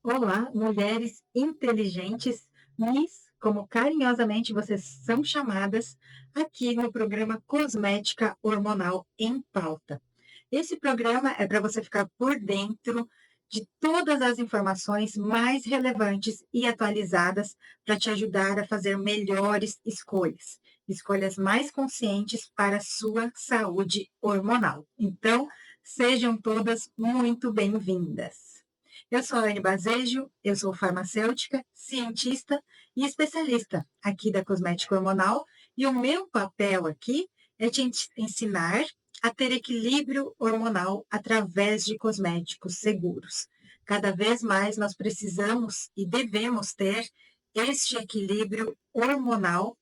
Olá, mulheres inteligentes, Miss, como carinhosamente vocês são chamadas, aqui no programa Cosmética Hormonal em Pauta. Esse programa é para você ficar por dentro de todas as informações mais relevantes e atualizadas para te ajudar a fazer melhores escolhas, escolhas mais conscientes para a sua saúde hormonal. Então, sejam todas muito bem-vindas. Eu sou a Anne Bazejo, eu sou farmacêutica, cientista e especialista aqui da Cosmética Hormonal, e o meu papel aqui é te ensinar a ter equilíbrio hormonal através de cosméticos seguros. Cada vez mais nós precisamos e devemos ter este equilíbrio hormonal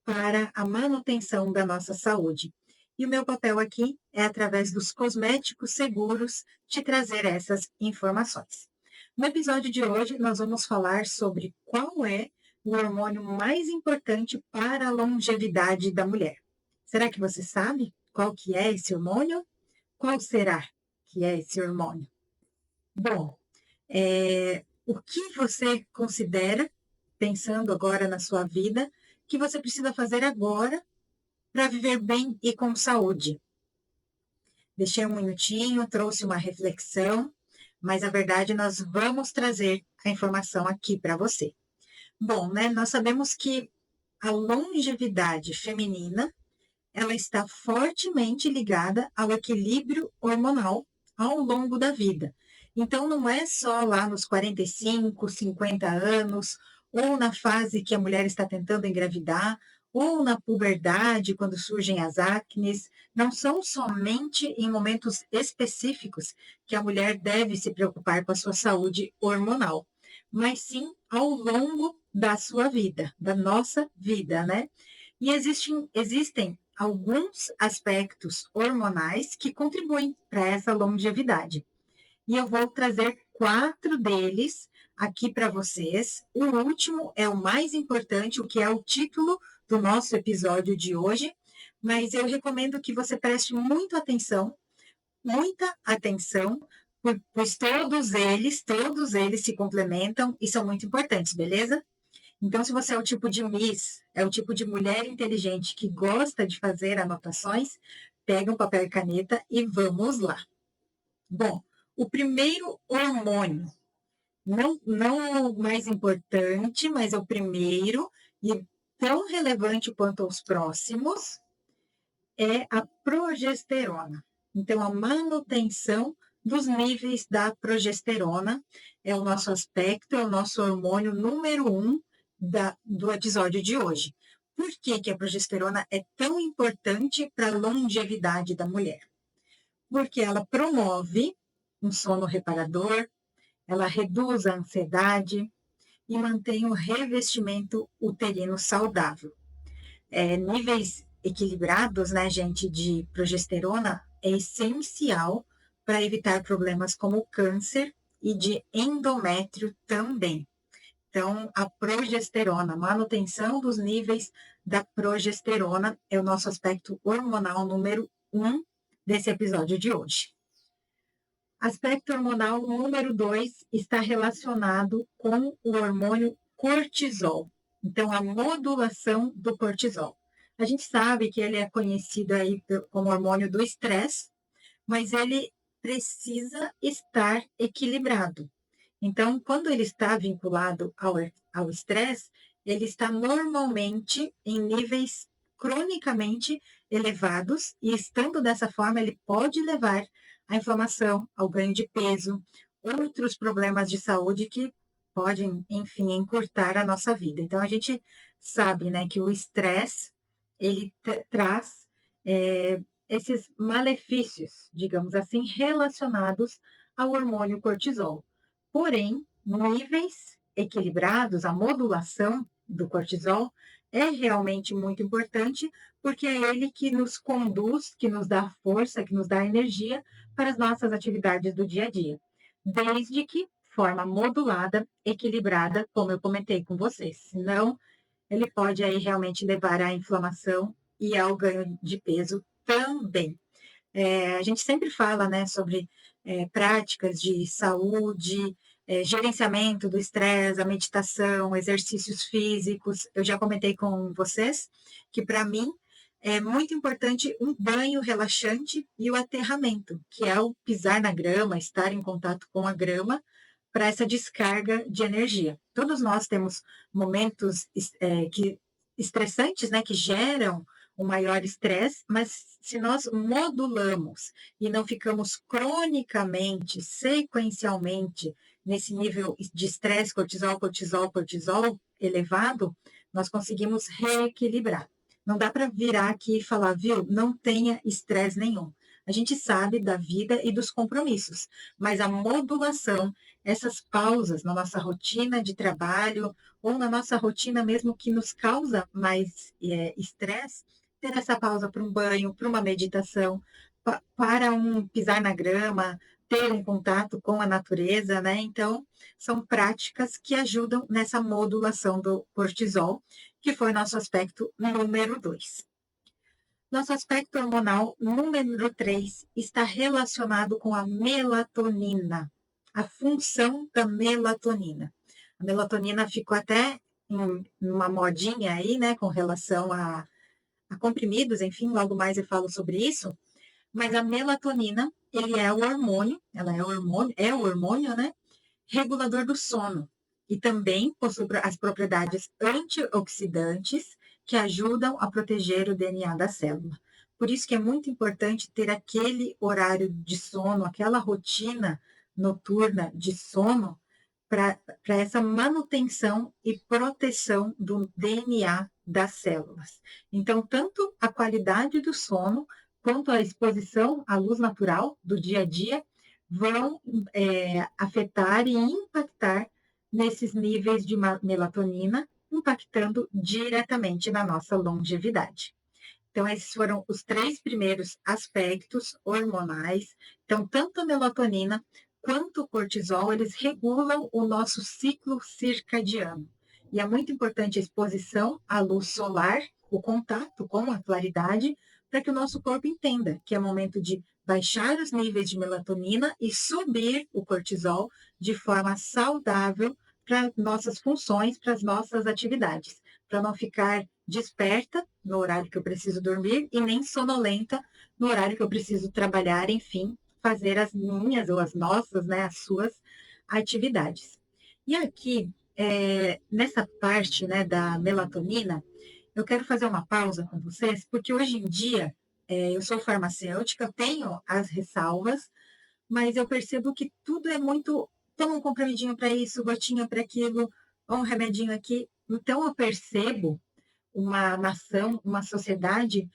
para a manutenção da nossa saúde. E o meu papel aqui é, através dos cosméticos seguros, te trazer essas informações. No episódio de hoje, nós vamos falar sobre qual é o hormônio mais importante para a longevidade da mulher. Será que você sabe qual que é esse hormônio? Qual será que é esse hormônio? Bom, o que você considera, pensando agora na sua vida, que você precisa fazer agora para viver bem e com saúde? Deixei um minutinho, trouxe uma reflexão, mas a verdade nós vamos trazer a informação aqui para você. Bom, né, nós sabemos que a longevidade feminina, ela está fortemente ligada ao equilíbrio hormonal ao longo da vida. Então, não é só lá nos 45, 50 anos, ou na fase que a mulher está tentando engravidar, ou na puberdade, quando surgem as acnes. Não são somente em momentos específicos que a mulher deve se preocupar com a sua saúde hormonal, mas sim ao longo da sua vida, da nossa vida, né? E existem alguns aspectos hormonais que contribuem para essa longevidade. E eu vou trazer 4 deles aqui para vocês. O último é o mais importante, o que é o título do nosso episódio de hoje, mas eu recomendo que você preste muita atenção, pois todos eles se complementam e são muito importantes, beleza? Então, se você é o tipo de Miss, é o tipo de mulher inteligente que gosta de fazer anotações, pega um papel e caneta e vamos lá. Bom, o primeiro hormônio, não o mais importante, mas é o primeiro e tão relevante quanto os próximos, é a progesterona. Então, a manutenção dos níveis da progesterona é o nosso aspecto, é o nosso hormônio número 1 do episódio de hoje. Por que, que a progesterona é tão importante para a longevidade da mulher? Porque ela promove um sono reparador, ela reduz a ansiedade e mantém o revestimento uterino saudável. Níveis equilibrados, né, gente, de progesterona é essencial para evitar problemas como câncer e de endométrio também. Então, a progesterona, manutenção dos níveis da progesterona é o nosso aspecto hormonal número 1 desse episódio de hoje. Aspecto hormonal número 2 está relacionado com o hormônio cortisol. Então, a modulação do cortisol. A gente sabe que ele é conhecido aí como hormônio do estresse, mas ele precisa estar equilibrado. Então, quando ele está vinculado ao estresse, ele está normalmente em níveis cronicamente elevados, e estando dessa forma, ele pode levar à inflamação, ao ganho de peso, outros problemas de saúde que podem, enfim, encurtar a nossa vida. Então, a gente sabe, né, que o estresse, ele traz esses malefícios, digamos assim, relacionados ao hormônio cortisol. Porém, níveis equilibrados, a modulação do cortisol é realmente muito importante, porque é ele que nos conduz, que nos dá força, que nos dá energia para as nossas atividades do dia a dia. Desde que forma modulada, equilibrada, como eu comentei com vocês. Senão, ele pode aí realmente levar à inflamação e ao ganho de peso também. A gente sempre fala, né, sobre práticas de saúde, gerenciamento do estresse, a meditação, exercícios físicos. Eu já comentei com vocês que, para mim, é muito importante um banho relaxante e o aterramento, que é o pisar na grama, estar em contato com a grama, para essa descarga de energia. Todos nós temos momentos estressantes, né, que geram um maior estresse, mas se nós modulamos e não ficamos cronicamente, sequencialmente, nesse nível de estresse, cortisol, cortisol, cortisol elevado, nós conseguimos reequilibrar. Não dá para virar aqui e falar, viu, não tenha estresse nenhum. A gente sabe da vida e dos compromissos, mas a modulação, essas pausas na nossa rotina de trabalho ou na nossa rotina mesmo que nos causa mais estresse, ter essa pausa para um banho, para uma meditação, para um pisar na grama, ter um contato com a natureza, né? Então, são práticas que ajudam nessa modulação do cortisol, que foi nosso aspecto número 2. Nosso aspecto hormonal número 3 está relacionado com a melatonina, a função da melatonina. A melatonina ficou até em uma modinha aí, né, com relação a comprimidos, enfim, logo mais eu falo sobre isso, mas a melatonina, ele é o hormônio, ela é o hormônio, né, regulador do sono e também possui as propriedades antioxidantes que ajudam a proteger o DNA da célula. Por isso que é muito importante ter aquele horário de sono, aquela rotina noturna de sono para essa manutenção e proteção do DNA das células. Então, tanto a qualidade do sono quanto a exposição à luz natural do dia a dia vão afetar e impactar nesses níveis de melatonina, impactando diretamente na nossa longevidade. Então, esses foram os 3 primeiros aspectos hormonais. Então, tanto a melatonina quanto o cortisol, eles regulam o nosso ciclo circadiano. E é muito importante a exposição à luz solar, o contato com a claridade, para que o nosso corpo entenda que é momento de baixar os níveis de melatonina e subir o cortisol de forma saudável para nossas funções, para as nossas atividades, para não ficar desperta no horário que eu preciso dormir e nem sonolenta no horário que eu preciso trabalhar, enfim, fazer as minhas ou as nossas, né, as suas atividades. E aqui, nessa parte, né, da melatonina, eu quero fazer uma pausa com vocês, porque hoje em dia eu sou farmacêutica, tenho as ressalvas, mas eu percebo que tudo é muito, toma um comprimidinho para isso, gotinha para aquilo, ou um remedinho aqui. Então eu percebo uma nação, uma sociedade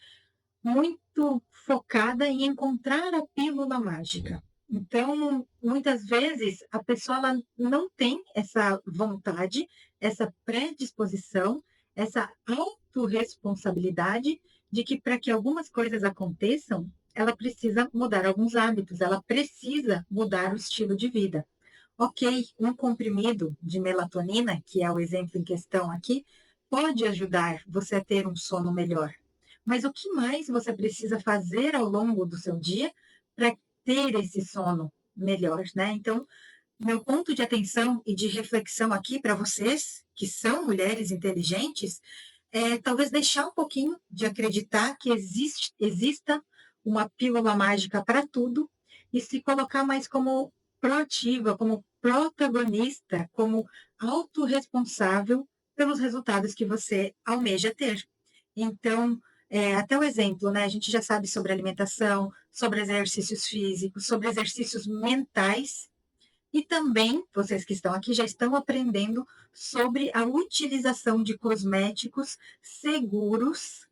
muito focada em encontrar a pílula mágica. Então, muitas vezes, a pessoa ela não tem essa vontade, essa predisposição, essa autorresponsabilidade de que para que algumas coisas aconteçam, ela precisa mudar alguns hábitos, ela precisa mudar o estilo de vida. Ok, um comprimido de melatonina, que é o exemplo em questão aqui, pode ajudar você a ter um sono melhor. Mas o que mais você precisa fazer ao longo do seu dia para ter esse sono melhor, né? Então, meu ponto de atenção e de reflexão aqui para vocês, que são mulheres inteligentes, é talvez deixar um pouquinho de acreditar que exista uma pílula mágica para tudo e se colocar mais como proativa, como protagonista, como autorresponsável pelos resultados que você almeja ter. Então, até o exemplo, né? A gente já sabe sobre alimentação, sobre exercícios físicos, sobre exercícios mentais, e também, vocês que estão aqui já estão aprendendo sobre a utilização de cosméticos seguros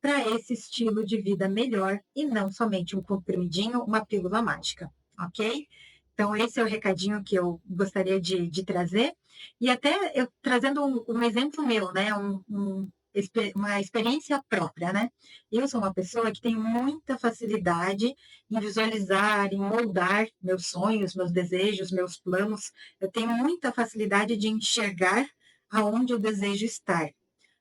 para esse estilo de vida melhor e não somente um comprimidinho, uma pílula mágica, ok? Então, esse é o recadinho que eu gostaria de trazer. E até eu trazendo um exemplo meu, né? Uma experiência própria, né? Eu sou uma pessoa que tem muita facilidade em visualizar, em moldar meus sonhos, meus desejos, meus planos. Eu tenho muita facilidade de enxergar aonde eu desejo estar.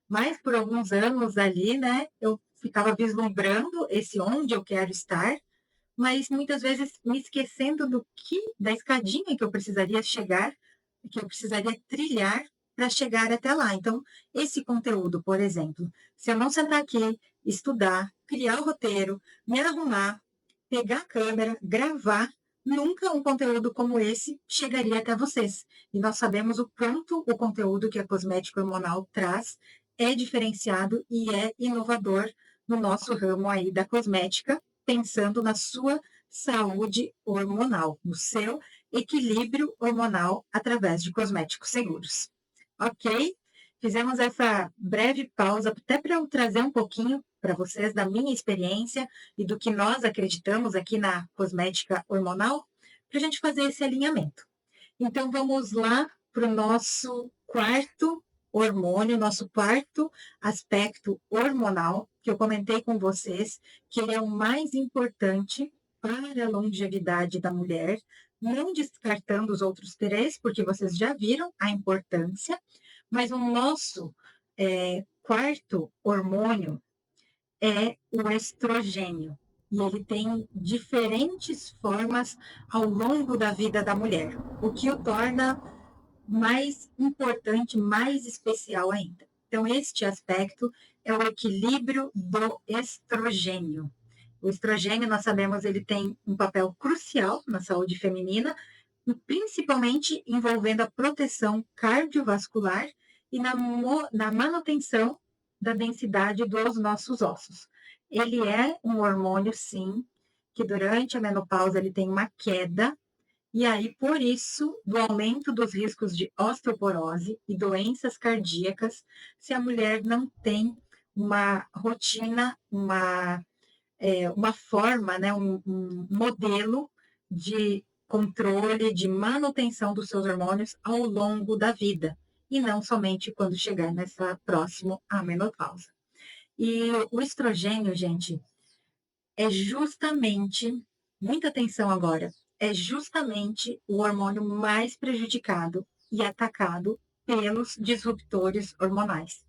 Mas por alguns anos ali, né, eu ficava vislumbrando esse onde eu quero estar, mas muitas vezes me esquecendo da escadinha que eu precisaria chegar, que eu precisaria trilhar para chegar até lá. Então, esse conteúdo, por exemplo, se eu não sentar aqui, estudar, criar o roteiro, me arrumar, pegar a câmera, gravar, nunca um conteúdo como esse chegaria até vocês. E nós sabemos o quanto o conteúdo que a Cosmética Hormonal traz é diferenciado e é inovador no nosso ramo aí da cosmética, pensando na sua saúde hormonal, no seu equilíbrio hormonal através de cosméticos seguros. Ok? Fizemos essa breve pausa até para eu trazer um pouquinho para vocês da minha experiência e do que nós acreditamos aqui na cosmética hormonal, para a gente fazer esse alinhamento. Então, vamos lá para o nosso quarto hormônio, nosso quarto aspecto hormonal, que eu comentei com vocês, que ele é o mais importante para a longevidade da mulher, não descartando os outros três, porque vocês já viram a importância, mas o nosso quarto hormônio é o estrogênio. E ele tem diferentes formas ao longo da vida da mulher, o que o torna mais importante, mais especial ainda. Então, este aspecto é o equilíbrio do estrogênio. O estrogênio, nós sabemos, ele tem um papel crucial na saúde feminina, principalmente envolvendo a proteção cardiovascular e na manutenção da densidade dos nossos ossos. Ele é um hormônio, sim, que durante a menopausa ele tem uma queda, e aí, por isso, do aumento dos riscos de osteoporose e doenças cardíacas, se a mulher não tem uma rotina, uma forma, né, um modelo de controle, de manutenção dos seus hormônios ao longo da vida, e não somente quando chegar nessa próximo à menopausa. E o estrogênio, gente, é justamente, muita atenção agora, é justamente o hormônio mais prejudicado e atacado pelos disruptores hormonais,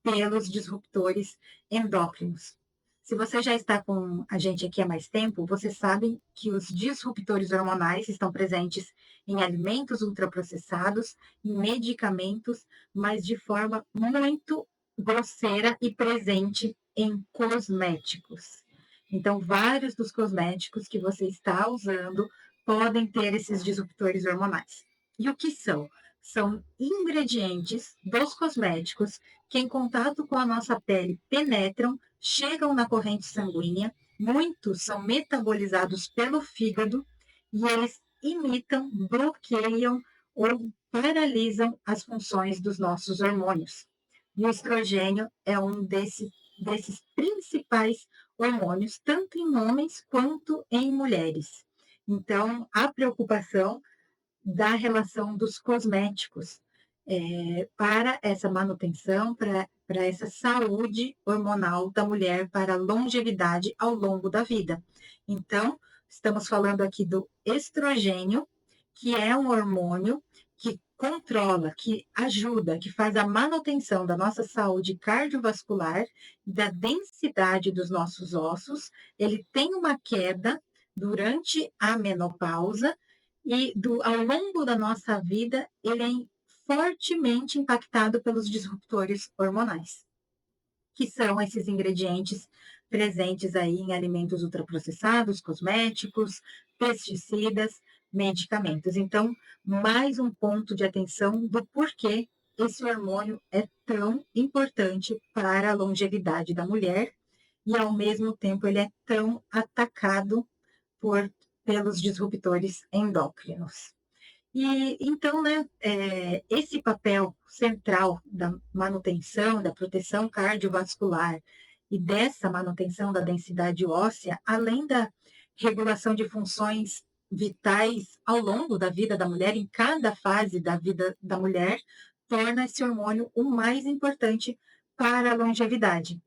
pelos disruptores endócrinos. Se você já está com a gente aqui há mais tempo, você sabe que os disruptores hormonais estão presentes em alimentos ultraprocessados, em medicamentos, mas de forma muito grosseira e presente em cosméticos. Então, vários dos cosméticos que você está usando podem ter esses disruptores hormonais. E o que são? São ingredientes dos cosméticos que, em contato com a nossa pele, penetram, chegam na corrente sanguínea, muitos são metabolizados pelo fígado e eles imitam, bloqueiam ou paralisam as funções dos nossos hormônios. E o estrogênio é um desses principais hormônios, tanto em homens quanto em mulheres. Então, a preocupação da relação dos cosméticos para essa manutenção, para essa saúde hormonal da mulher, para a longevidade ao longo da vida. Então, estamos falando aqui do estrogênio, que é um hormônio que controla, que ajuda, que faz a manutenção da nossa saúde cardiovascular, da densidade dos nossos ossos. Ele tem uma queda durante a menopausa e ao longo da nossa vida, ele é fortemente impactado pelos disruptores hormonais, que são esses ingredientes presentes aí em alimentos ultraprocessados, cosméticos, pesticidas, medicamentos. Então, mais um ponto de atenção do porquê esse hormônio é tão importante para a longevidade da mulher e, ao mesmo tempo, ele é tão atacado pelos disruptores endócrinos. E então, né, esse papel central da manutenção, da proteção cardiovascular e dessa manutenção da densidade óssea, além da regulação de funções vitais ao longo da vida da mulher, em cada fase da vida da mulher, torna esse hormônio o mais importante para a longevidade.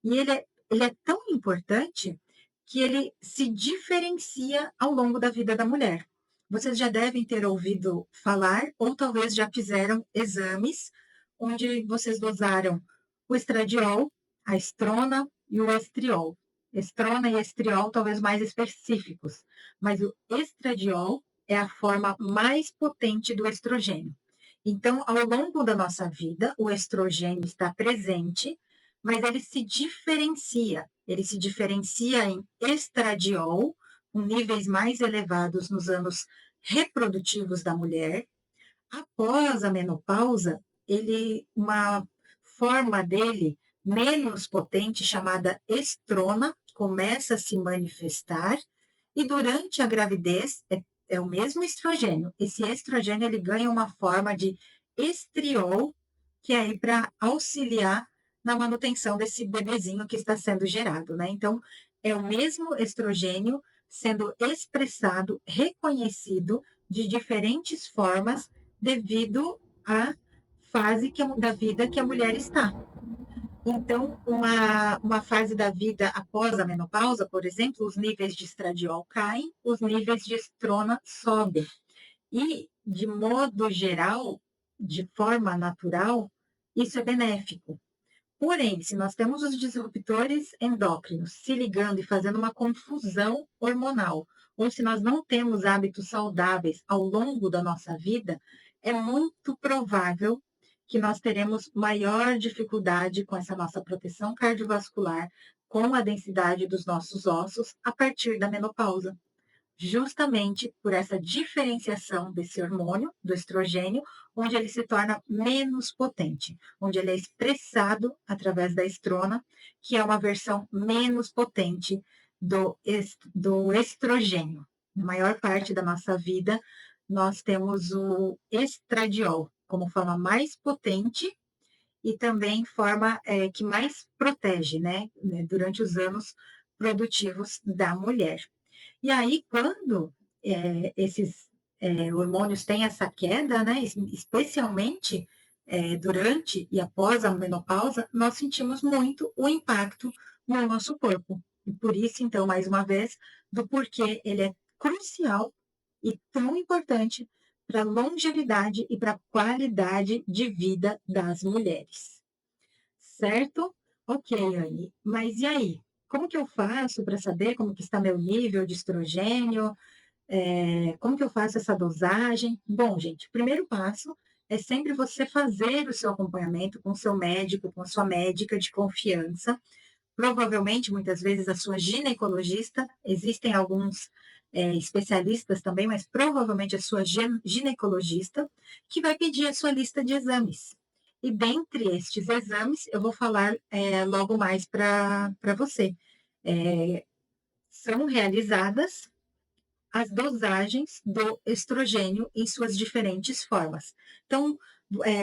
E ele é tão importante que ele se diferencia ao longo da vida da mulher. Vocês já devem ter ouvido falar, ou talvez já fizeram exames, onde vocês dosaram o estradiol, a estrona e o estriol. Estrona e estriol talvez mais específicos, mas o estradiol é a forma mais potente do estrogênio. Então, ao longo da nossa vida, o estrogênio está presente, mas ele se diferencia. Ele se diferencia em estradiol, com níveis mais elevados nos anos reprodutivos da mulher. Após a menopausa, uma forma dele menos potente, chamada estrona, começa a se manifestar, e durante a gravidez é o mesmo estrogênio. Esse estrogênio ele ganha uma forma de estriol, que é aí para auxiliar na manutenção desse bebezinho que está sendo gerado, né? Então, é o mesmo estrogênio sendo expressado, reconhecido de diferentes formas devido à fase da vida que a mulher está. Então, uma fase da vida após a menopausa, por exemplo, os níveis de estradiol caem, os níveis de estrona sobem. E, de modo geral, de forma natural, isso é benéfico. Porém, se nós temos os disruptores endócrinos se ligando e fazendo uma confusão hormonal, ou se nós não temos hábitos saudáveis ao longo da nossa vida, é muito provável que nós teremos maior dificuldade com essa nossa proteção cardiovascular, com a densidade dos nossos ossos a partir da menopausa, justamente por essa diferenciação desse hormônio, do estrogênio, onde ele se torna menos potente, onde ele é expressado através da estrona, que é uma versão menos potente do estrogênio. Na maior parte da nossa vida, nós temos o estradiol como forma mais potente e também forma que mais protege, né, durante os anos produtivos da mulher. E aí, quando esses hormônios têm essa queda, né, especialmente durante e após a menopausa, nós sentimos muito o impacto no nosso corpo. E por isso, então, mais uma vez, do porquê ele é crucial e tão importante para a longevidade e para a qualidade de vida das mulheres. Certo? Ok, Anne. Mas e aí? Como que eu faço para saber como que está meu nível de estrogênio? Como que eu faço essa dosagem? Bom, gente, o primeiro passo é sempre você fazer o seu acompanhamento com o seu médico, com a sua médica de confiança. Provavelmente, muitas vezes, a sua ginecologista, existem alguns especialistas também, mas provavelmente a sua ginecologista, que vai pedir a sua lista de exames. E dentre estes exames, eu vou falar logo mais para você. São realizadas as dosagens do estrogênio em suas diferentes formas. Então,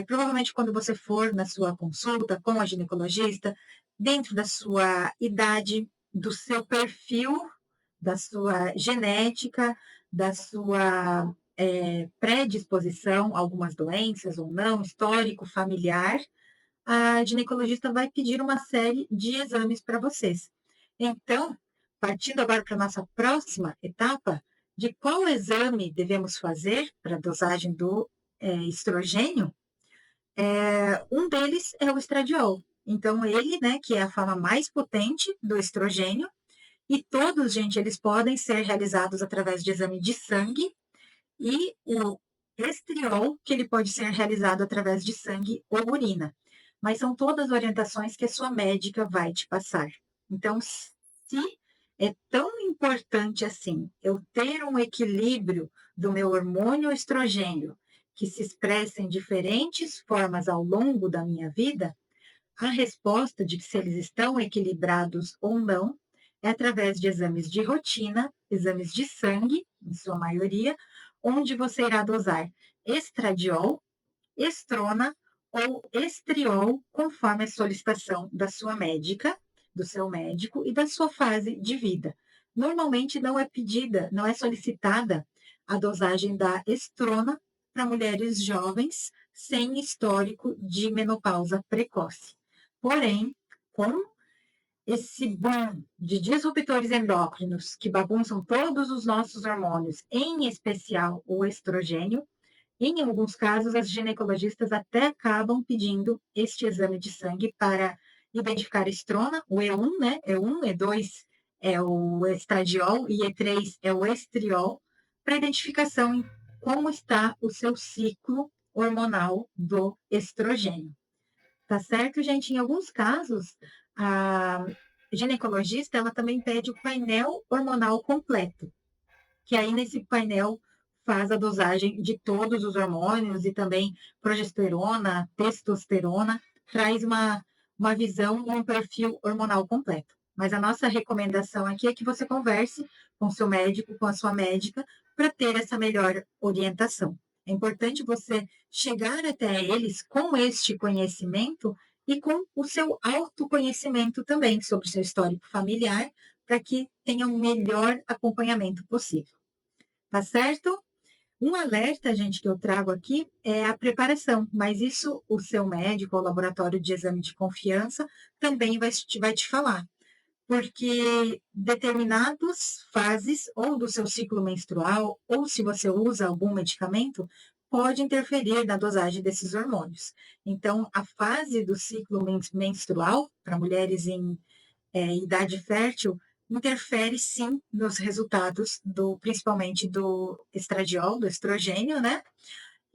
provavelmente quando você for na sua consulta com a ginecologista, dentro da sua idade, do seu perfil, da sua genética, da sua predisposição a algumas doenças ou não, histórico familiar, a ginecologista vai pedir uma série de exames para vocês. Então, partindo agora para a nossa próxima etapa, de qual exame devemos fazer para a dosagem do estrogênio, um deles é o estradiol. Então, ele, né, que é a forma mais potente do estrogênio, e todos, gente, eles podem ser realizados através de exame de sangue, e o estriol, que ele pode ser realizado através de sangue ou urina. Mas são todas orientações que a sua médica vai te passar. Então, se é tão importante assim eu ter um equilíbrio do meu hormônio estrogênio, que se expressa em diferentes formas ao longo da minha vida, a resposta de se eles estão equilibrados ou não é através de exames de rotina, exames de sangue, em sua maioria, onde você irá dosar estradiol, estrona ou estriol, conforme a solicitação da sua médica, do seu médico e da sua fase de vida. Normalmente não é pedida, não é solicitada a dosagem da estrona para mulheres jovens sem histórico de menopausa precoce. Porém, com esse boom de disruptores endócrinos que bagunçam todos os nossos hormônios, em especial o estrogênio, em alguns casos, as ginecologistas até acabam pedindo este exame de sangue para identificar estrona, o E1, né? E1, E2 é o estradiol e E3 é o estriol, para identificação em como está o seu ciclo hormonal do estrogênio. Tá certo, gente? Em alguns casos, a ginecologista ela também pede o painel hormonal completo, que aí nesse painel faz a dosagem de todos os hormônios e também progesterona, testosterona, traz uma visão e um perfil hormonal completo. Mas a nossa recomendação aqui é que você converse com o seu médico, com a sua médica, para ter essa melhor orientação. É importante você chegar até eles com este conhecimento e com o seu autoconhecimento também sobre o seu histórico familiar, para que tenha um melhor acompanhamento possível. Tá certo? Um alerta, gente, que eu trago aqui é a preparação, mas isso o seu médico ou laboratório de exame de confiança também vai te falar, porque determinadas fases, ou do seu ciclo menstrual, ou se você usa algum medicamento, pode interferir na dosagem desses hormônios. Então, a fase do ciclo menstrual, para mulheres em idade fértil, interfere sim nos resultados principalmente do estradiol, do estrogênio, né?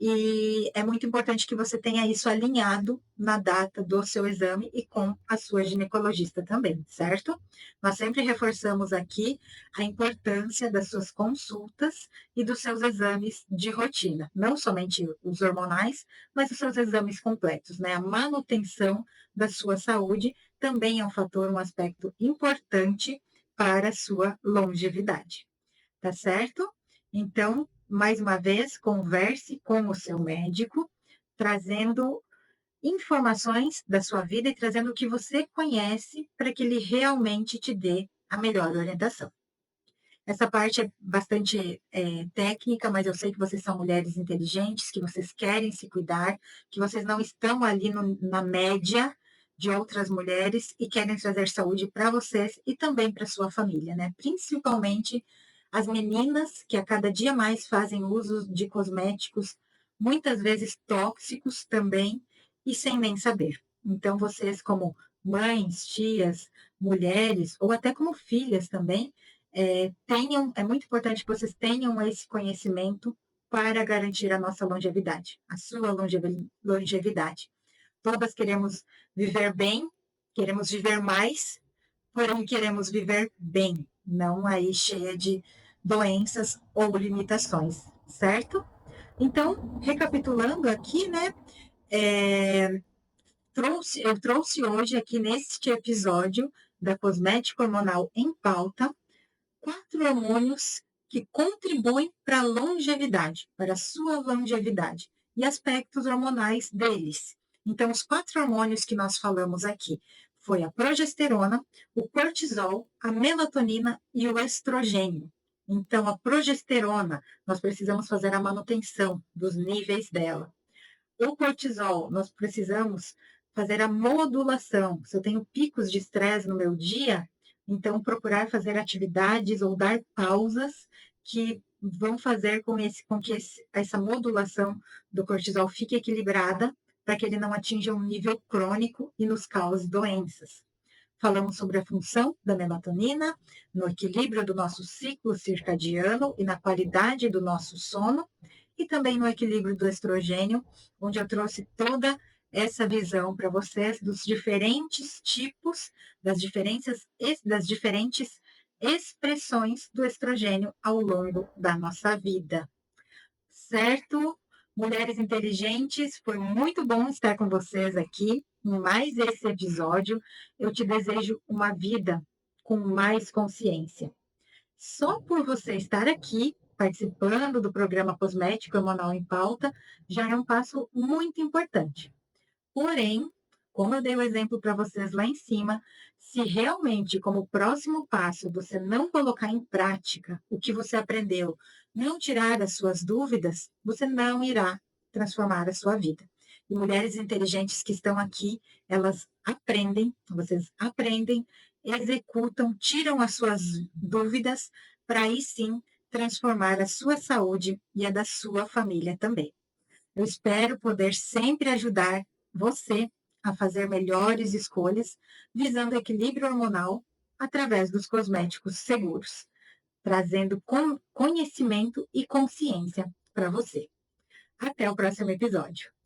E é muito importante que você tenha isso alinhado na data do seu exame e com a sua ginecologista também, certo? Nós sempre reforçamos aqui a importância das suas consultas e dos seus exames de rotina, não somente os hormonais, mas os seus exames completos, né? A manutenção da sua saúde também é um fator, um aspecto importante para a sua longevidade, tá certo? Então, mais uma vez, converse com o seu médico, trazendo informações da sua vida e trazendo o que você conhece para que ele realmente te dê a melhor orientação. Essa parte é bastante técnica, mas eu sei que vocês são mulheres inteligentes, que vocês querem se cuidar, que vocês não estão ali na média de outras mulheres e querem trazer saúde para vocês e também para sua família, né? Principalmente as meninas que a cada dia mais fazem uso de cosméticos, muitas vezes tóxicos também, e sem nem saber. Então, vocês, como mães, tias, mulheres, ou até como filhas também, é muito importante que vocês tenham esse conhecimento para garantir a nossa longevidade, a sua longevidade. Todas queremos viver bem, queremos viver mais, porém queremos viver bem, não aí cheia de doenças ou limitações, certo? Então, recapitulando aqui, né? É, eu trouxe hoje aqui neste episódio da Cosmética Hormonal em Pauta 4 hormônios que contribuem para a longevidade, para a sua longevidade, e aspectos hormonais deles. Então, os 4 hormônios que nós falamos aqui foi a progesterona, o cortisol, a melatonina e o estrogênio. Então, a progesterona, nós precisamos fazer a manutenção dos níveis dela. O cortisol, nós precisamos fazer a modulação. Se eu tenho picos de estresse no meu dia, então procurar fazer atividades ou dar pausas que vão fazer com que essa modulação do cortisol fique equilibrada para que ele não atinja um nível crônico e nos cause doenças. Falamos sobre a função da melatonina no equilíbrio do nosso ciclo circadiano e na qualidade do nosso sono, e também no equilíbrio do estrogênio, onde eu trouxe toda essa visão para vocês dos diferentes tipos, das diferentes expressões do estrogênio ao longo da nossa vida. Certo? Mulheres inteligentes, foi muito bom estar com vocês aqui em mais esse episódio. Eu te desejo uma vida com mais consciência. Só por você estar aqui participando do programa Cosmético Hormonal em Pauta já é um passo muito importante. Porém, como eu dei o exemplo para vocês lá em cima, se realmente, como próximo passo, você não colocar em prática o que você aprendeu, não tirar as suas dúvidas, você não irá transformar a sua vida. E mulheres inteligentes que estão aqui, elas aprendem, vocês aprendem, executam, tiram as suas dúvidas, para aí sim transformar a sua saúde e a da sua família também. Eu espero poder sempre ajudar você a fazer melhores escolhas, visando equilíbrio hormonal através dos cosméticos seguros, trazendo conhecimento e consciência para você. Até o próximo episódio.